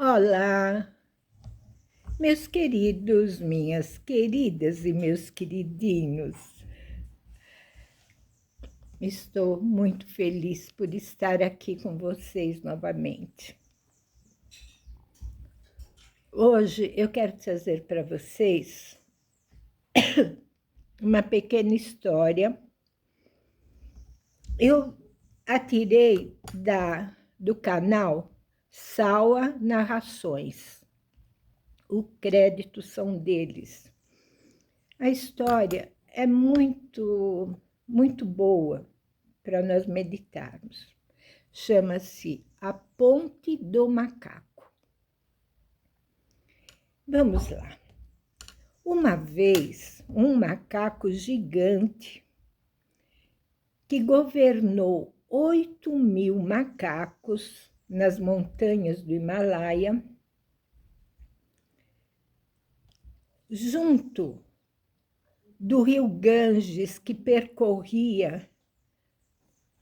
Olá, meus queridos, minhas queridas e meus queridinhos. Estou muito feliz por estar aqui com vocês novamente. Hoje eu quero trazer para vocês uma pequena história. Eu tirei do canal Saua Narrações. O crédito são deles. A história é muito boa para nós meditarmos. Chama-se A Ponte do Macaco. Vamos lá. Uma vez, um macaco gigante que governou 8.000 macacos nas montanhas do Himalaia, junto do rio Ganges, que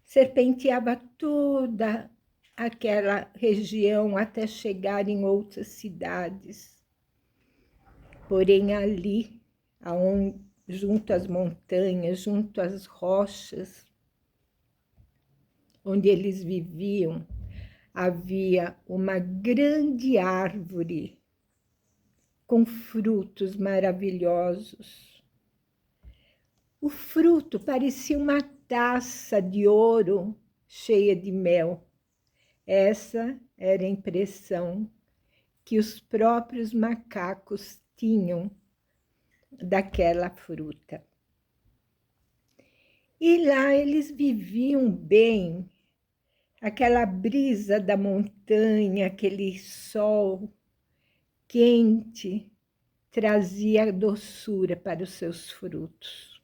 serpenteava toda aquela região até chegar em outras cidades. Porém, ali, junto às montanhas, junto às rochas, onde eles viviam, havia uma grande árvore com frutos maravilhosos. O fruto parecia uma taça de ouro cheia de mel. Essa era a impressão que os próprios macacos tinham daquela fruta. E lá eles viviam bem, aquela brisa da montanha, aquele sol quente, trazia doçura para os seus frutos.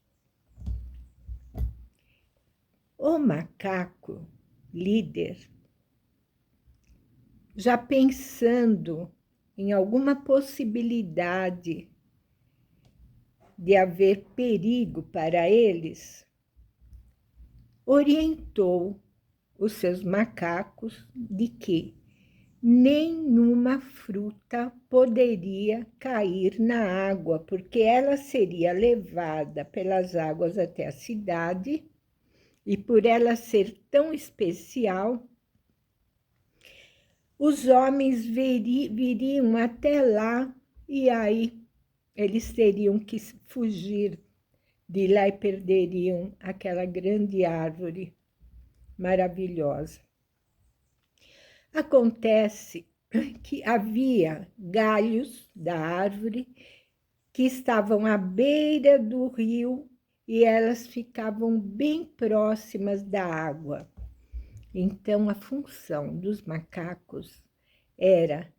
O macaco líder, já pensando em alguma possibilidade de haver perigo para eles, orientou os seus macacos de que nenhuma fruta poderia cair na água, porque ela seria levada pelas águas até a cidade, e por ela ser tão especial, os homens viriam até lá e aí eles teriam que fugir de lá e perderiam aquela grande árvore maravilhosa. Acontece que havia galhos da árvore que estavam à beira do rio e elas ficavam bem próximas da água. Então, a função dos macacos era,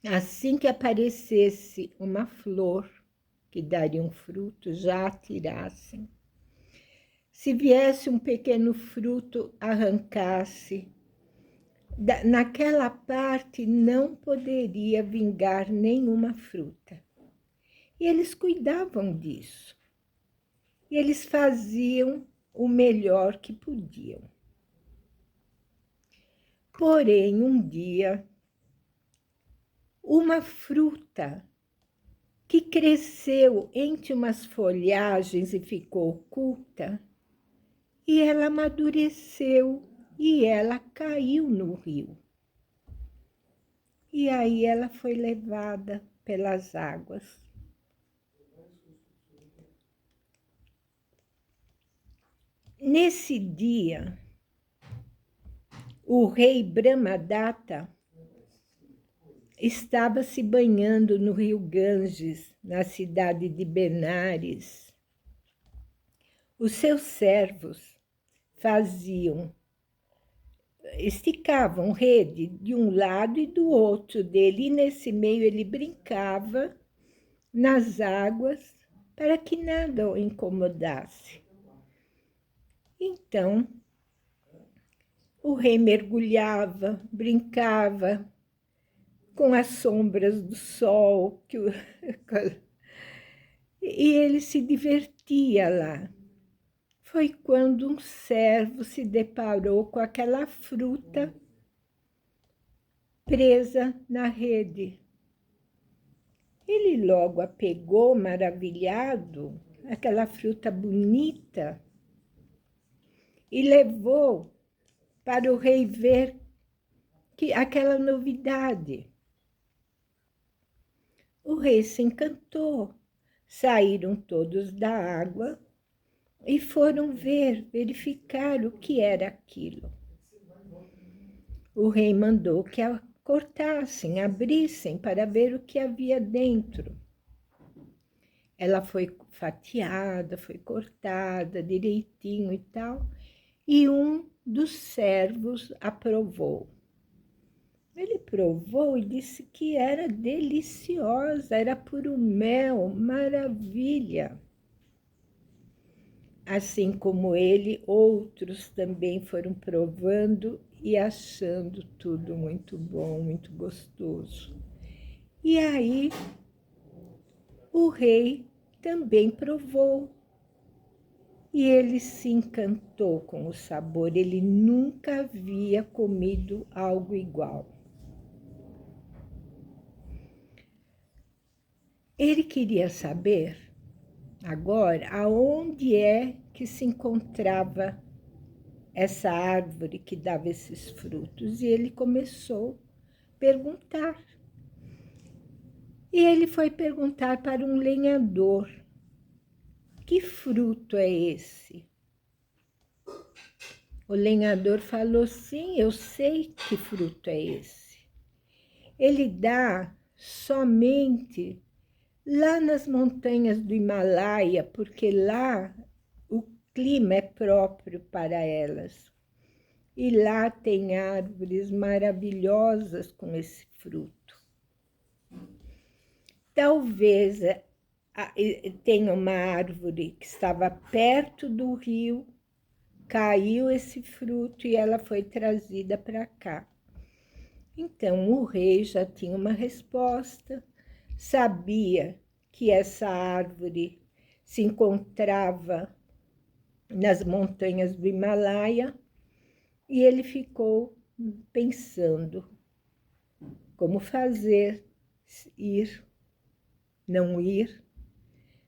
assim que aparecesse uma flor que daria um fruto, já atirassem. Se viesse um pequeno fruto, arrancasse. Naquela parte não poderia vingar nenhuma fruta. E eles cuidavam disso. E eles faziam o melhor que podiam. Porém, um dia, uma fruta que cresceu entre umas folhagens e ficou oculta, e ela amadureceu e ela caiu no rio. E aí ela foi levada pelas águas. Nesse dia, o rei Brahmadatta estava se banhando no rio Ganges, na cidade de Benares. Os seus servos esticavam rede de um lado e do outro dele, e nesse meio ele brincava nas águas para que nada o incomodasse. Então, o rei mergulhava, brincava com as sombras do sol, e ele se divertia lá. Foi quando um servo se deparou com aquela fruta presa na rede. Ele logo a pegou, maravilhado, aquela fruta bonita, e levou para o rei ver aquela novidade. O rei se encantou, saíram todos da água e foram verificar o que era aquilo. O rei mandou que a cortassem, abrissem para ver o que havia dentro. Ela foi fatiada, foi cortada direitinho e tal, e um dos servos a provou. Ele provou e disse que era deliciosa, era puro mel, maravilha. Assim como ele, outros também foram provando e achando tudo muito bom, muito gostoso. E aí o rei também provou e ele se encantou com o sabor. Ele nunca havia comido algo igual. Ele queria saber agora aonde é que se encontrava essa árvore que dava esses frutos. E ele começou a perguntar. E ele foi perguntar para um lenhador: que fruto é esse? O lenhador falou: sim, eu sei que fruto é esse. Ele dá somente lá nas montanhas do Himalaia, porque lá o clima é próprio para elas. E lá tem árvores maravilhosas com esse fruto. Talvez tenha uma árvore que estava perto do rio, caiu esse fruto e ela foi trazida para cá. Então o rei já tinha uma resposta, sabia que essa árvore se encontrava nas montanhas do Himalaia e ele ficou pensando como fazer, ir, não ir,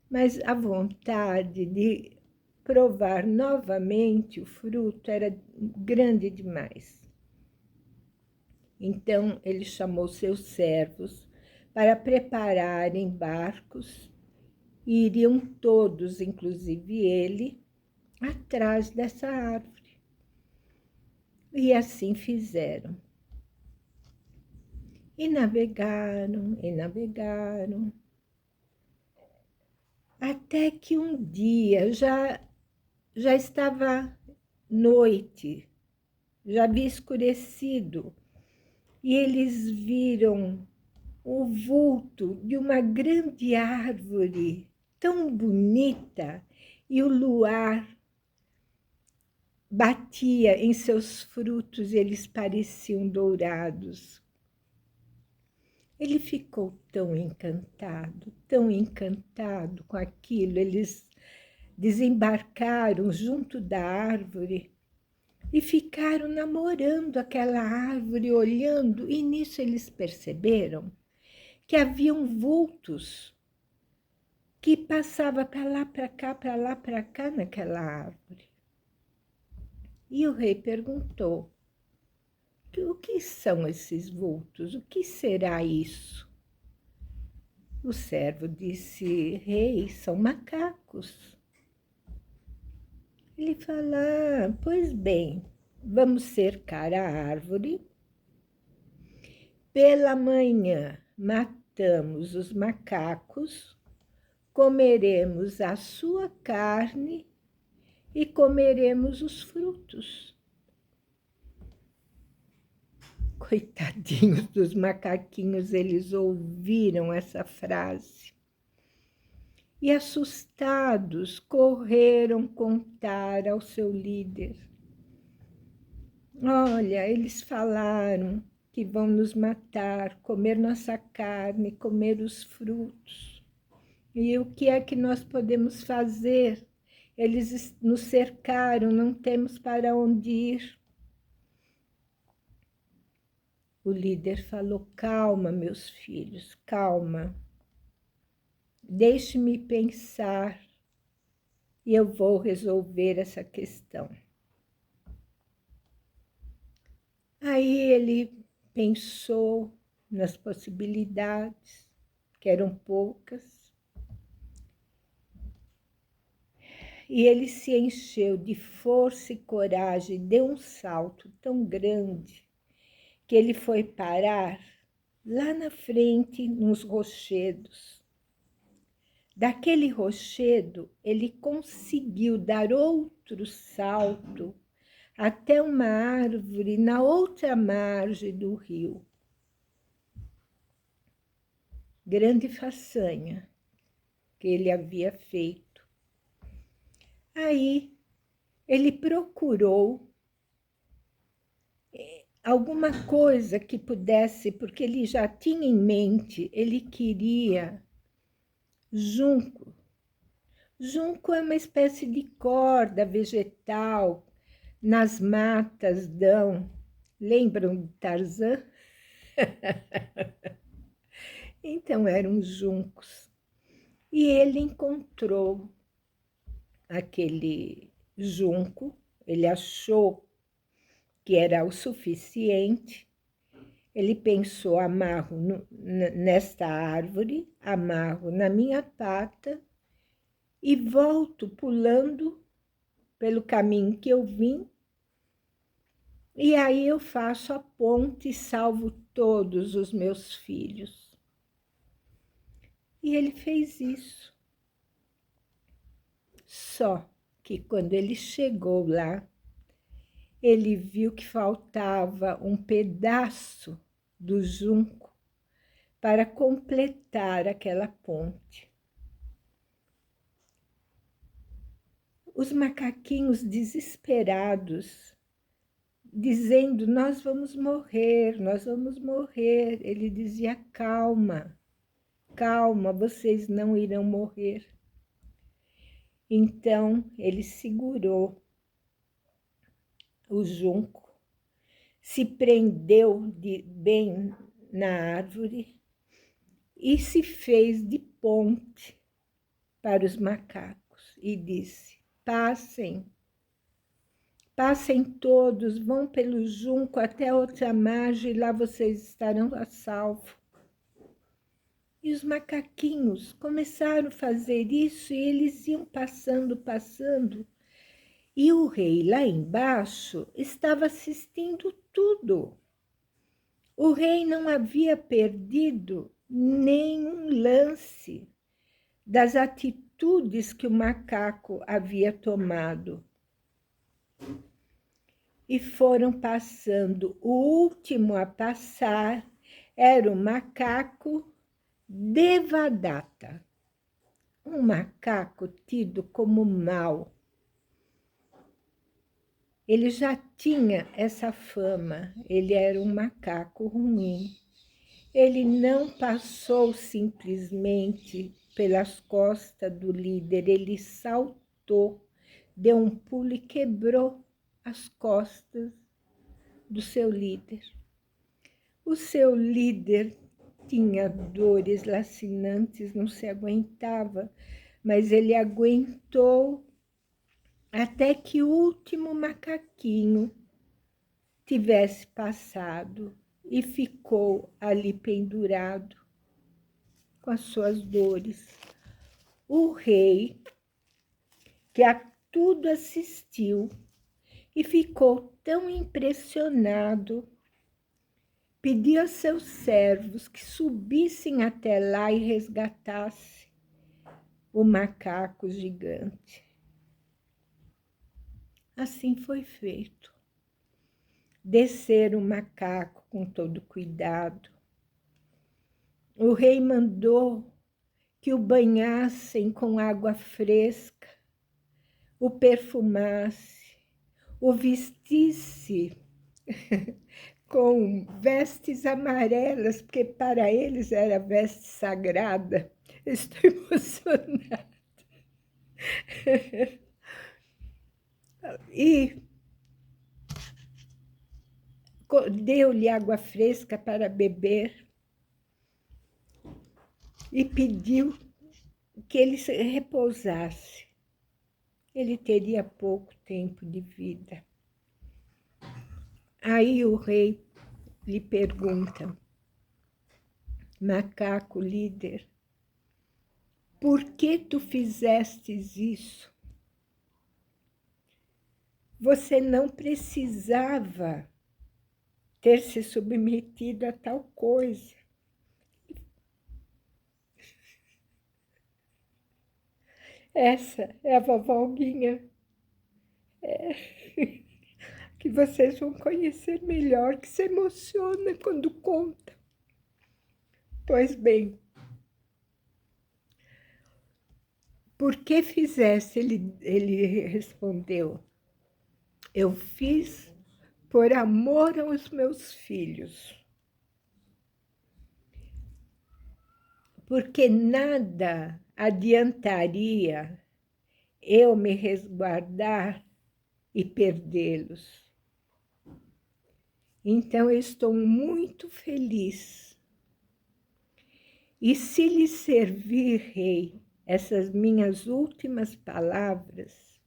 mas a vontade de provar novamente o fruto era grande demais. Então ele chamou seus servos para prepararem barcos e iriam todos, inclusive ele, atrás dessa árvore. E assim fizeram. E navegaram, até que um dia já estava noite, já havia escurecido, e eles viram o vulto de uma grande árvore tão bonita, e o luar batia em seus frutos, eles pareciam dourados. Ele ficou tão encantado com aquilo. Eles desembarcaram junto da árvore e ficaram namorando aquela árvore, olhando, e nisso eles perceberam que haviam vultos que passavam para lá, para cá naquela árvore. E o rei perguntou: o que são esses vultos? O que será isso? O servo disse: rei, são macacos. Ele fala: pois bem, vamos cercar a árvore. Pela manhã matamos os macacos, comeremos a sua carne e comeremos os frutos. Coitadinhos dos macaquinhos, eles ouviram essa frase e, assustados, correram contar ao seu líder. Olha, eles falaram que vão nos matar, comer nossa carne, comer os frutos. E o que é que nós podemos fazer? Eles nos cercaram, não temos para onde ir. O líder falou: calma, meus filhos, calma. Deixe-me pensar e eu vou resolver essa questão. Aí ele pensou nas possibilidades, que eram poucas, e ele se encheu de força e coragem, deu um salto tão grande que ele foi parar lá na frente, nos rochedos. Daquele rochedo, ele conseguiu dar outro salto até uma árvore na outra margem do rio. Grande façanha que ele havia feito. Aí ele procurou alguma coisa que pudesse, porque ele já tinha em mente, ele queria junco. Junco é uma espécie de corda vegetal, nas matas dão. Lembram de Tarzan? Então eram juncos. E ele encontrou aquele junco, ele achou que era o suficiente. Ele pensou: amarro nesta árvore, amarro na minha pata e volto pulando pelo caminho que eu vim. E aí eu faço a ponte e salvo todos os meus filhos. E ele fez isso. Só que quando ele chegou lá, ele viu que faltava um pedaço do junco para completar aquela ponte. Os macaquinhos desesperados, dizendo: nós vamos morrer, nós vamos morrer. Ele dizia: calma, calma, vocês não irão morrer. Então ele segurou o junco, se prendeu bem na árvore e se fez de ponte para os macacos e disse: passem, passem todos, vão pelo junco até outra margem e lá vocês estarão a salvo. E os macaquinhos começaram a fazer isso e eles iam passando, passando. E o rei lá embaixo estava assistindo tudo. O rei não havia perdido nenhum lance das atitudes que o macaco havia tomado. E foram passando. O último a passar era o macaco Devadatta, um macaco tido como mau. Ele já tinha essa fama, ele era um macaco ruim. Ele não passou simplesmente pelas costas do líder, ele saltou, deu um pulo e quebrou as costas do seu líder. O seu líder tinha dores lacinantes, não se aguentava, mas ele aguentou até que o último macaquinho tivesse passado e ficou ali pendurado com as suas dores. O rei, que a tudo assistiu e ficou tão impressionado, pediu a seus servos que subissem até lá e resgatassem o macaco gigante. Assim foi feito. Desceram o macaco com todo cuidado. O rei mandou que o banhassem com água fresca, o perfumasse, o vestisse com vestes amarelas, porque para eles era veste sagrada. Estou emocionada. E deu-lhe água fresca para beber e pediu que ele se repousasse. Ele teria pouco tempo de vida. Aí o rei lhe pergunta: macaco líder, por que tu fizestes isso? Você não precisava ter se submetido a tal coisa. Essa é a vovó Olguinha, que vocês vão conhecer melhor, que se emociona quando conta. Pois bem, por que fizesse? Ele respondeu: eu fiz por amor aos meus filhos. Porque nada adiantaria eu me resguardar e perdê-los. Então, eu estou muito feliz. E se lhe servir, rei, essas minhas últimas palavras,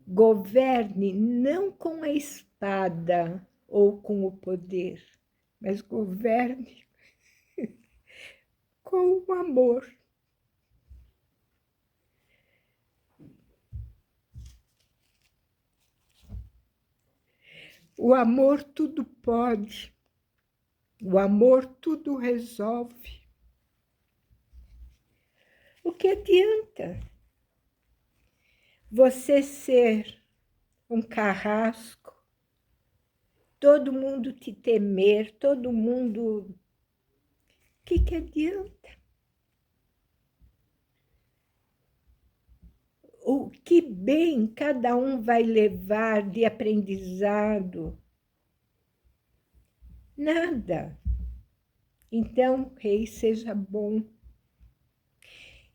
governe não com a espada ou com o poder, mas governe com o amor. O amor tudo pode, o amor tudo resolve. O que adianta você ser um carrasco, todo mundo te temer, todo mundo... O que adianta? O que bem cada um vai levar de aprendizado? Nada. Então, rei, seja bom.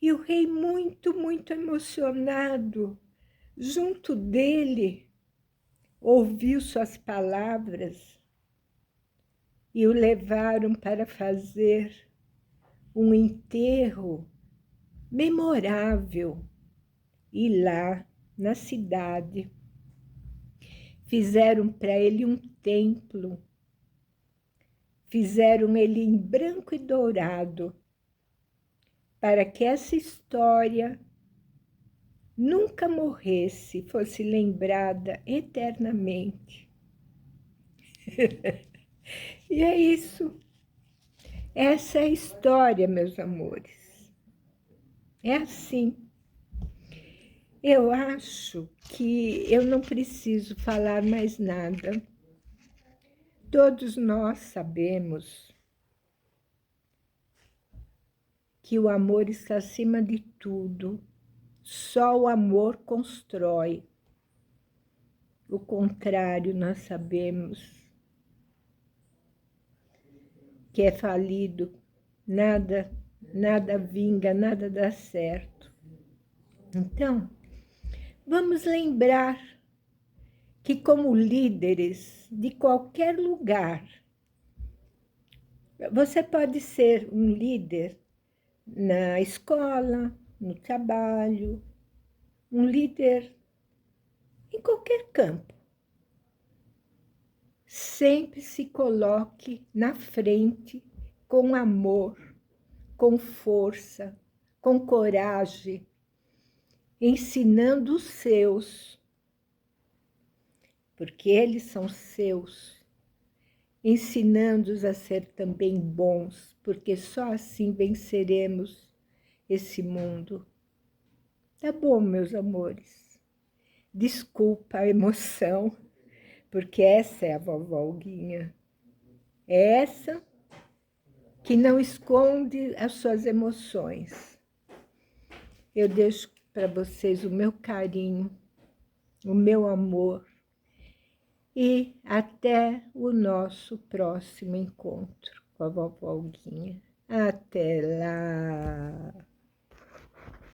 E o rei, muito, muito emocionado, junto dele, ouviu suas palavras e o levaram para fazer um enterro memorável. E lá, na cidade, fizeram para ele um templo, fizeram ele em branco e dourado, para que essa história nunca morresse, fosse lembrada eternamente. E é isso. Essa é a história, meus amores. É assim. Eu acho que eu não preciso falar mais nada. Todos nós sabemos que o amor está acima de tudo. Só o amor constrói. O contrário, nós sabemos que é falido. Nada vinga, nada dá certo. Então, vamos lembrar que como líderes de qualquer lugar, você pode ser um líder na escola, no trabalho, um líder em qualquer campo. Sempre se coloque na frente com amor, com força, com coragem, ensinando os seus, porque eles são seus, ensinando-os a ser também bons, porque só assim venceremos esse mundo. Tá bom, meus amores? Desculpa a emoção, porque essa é a vovó Olguinha. É essa que não esconde as suas emoções. Eu deixo para vocês o meu carinho, o meu amor. E até o nosso próximo encontro com a vovó Olguinha. Até lá!